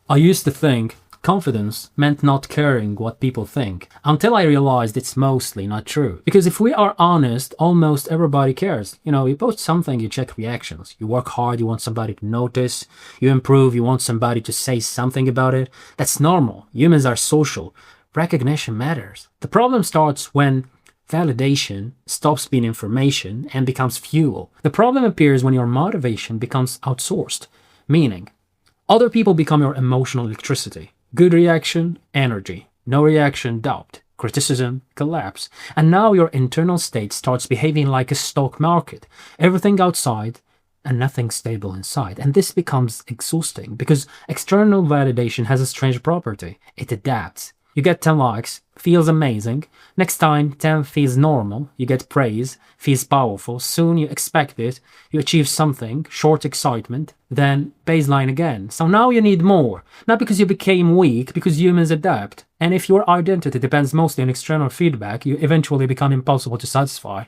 I used to think confidence meant not caring what people think, until I realized it's mostly not true. Because if we are honest, almost everybody cares. You post something, you check reactions. You work hard, you want somebody to notice. You improve, you want somebody to say something about it. That's normal. Humans are social. Recognition matters. The problem starts when validation stops being information and becomes fuel. The problem appears when your motivation becomes outsourced, meaning other people become your emotional electricity. Good reaction, energy. No reaction, doubt. Criticism, collapse. And now your internal state starts behaving like a stock market. Everything outside and nothing stable inside. And this becomes exhausting because external validation has a strange property. It adapts. You get 10 likes, feels amazing. Next time, 10 feels normal. You get praise, feels powerful. Soon you expect it. You achieve something, short excitement, then baseline again. So now you need more. Not because you became weak, because humans adapt. And if your identity depends mostly on external feedback, you eventually become impossible to satisfy.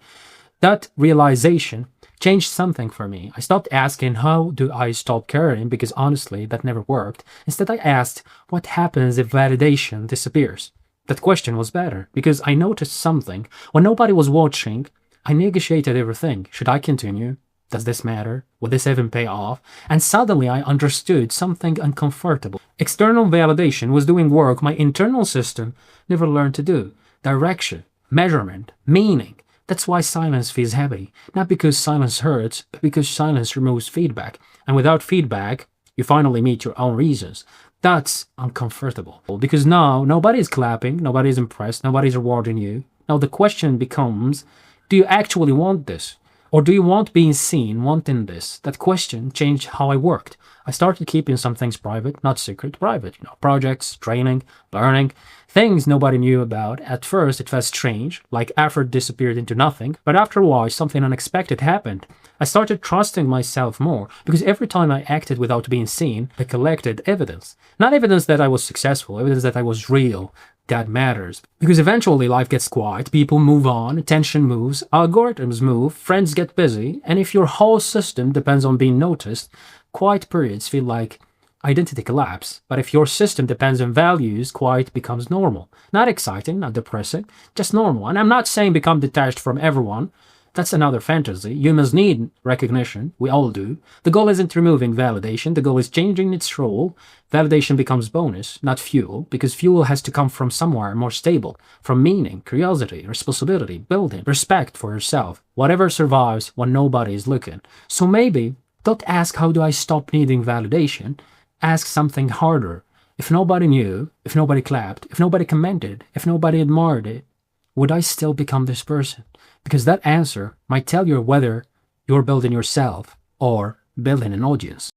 That realization changed something for me. I stopped asking, how do I stop caring? Because honestly, that never worked. Instead, I asked, what happens if validation disappears? That question was better, because I noticed something. When nobody was watching, I negotiated everything. Should I continue? Does this matter? Will this even pay off? And suddenly I understood something uncomfortable. External validation was doing work my internal system never learned to do. Direction, measurement, meaning. That's why silence feels heavy. Not because silence hurts, but because silence removes feedback. And without feedback, you finally meet your own reasons. That's uncomfortable. Because now, nobody's clapping, nobody's impressed, nobody's rewarding you. Now the question becomes, do you actually want this? Or do you want being seen, wanting this? That question changed how I worked. I started keeping some things private, not secret, private. Projects, training, learning, things nobody knew about. At first, it felt strange, like effort disappeared into nothing. But after a while, something unexpected happened. I started trusting myself more, because every time I acted without being seen, I collected evidence. Not evidence that I was successful, evidence that I was real. That matters. Because eventually life gets quiet, people move on, attention moves, algorithms move, friends get busy, and if your whole system depends on being noticed, quiet periods feel like identity collapse. But if your system depends on values, quiet becomes normal. Not exciting, not depressing, just normal. And I'm not saying become detached from everyone. That's another fantasy. Humans need recognition. We all do. The goal isn't removing validation. The goal is changing its role. Validation becomes bonus, not fuel, because fuel has to come from somewhere more stable, from meaning, curiosity, responsibility, building, respect for yourself. Whatever survives when nobody is looking. So maybe don't ask, how do I stop needing validation? Ask something harder. If nobody knew, if nobody clapped, if nobody commented, if nobody admired it, would I still become this person? Because that answer might tell you whether you're building yourself or building an audience.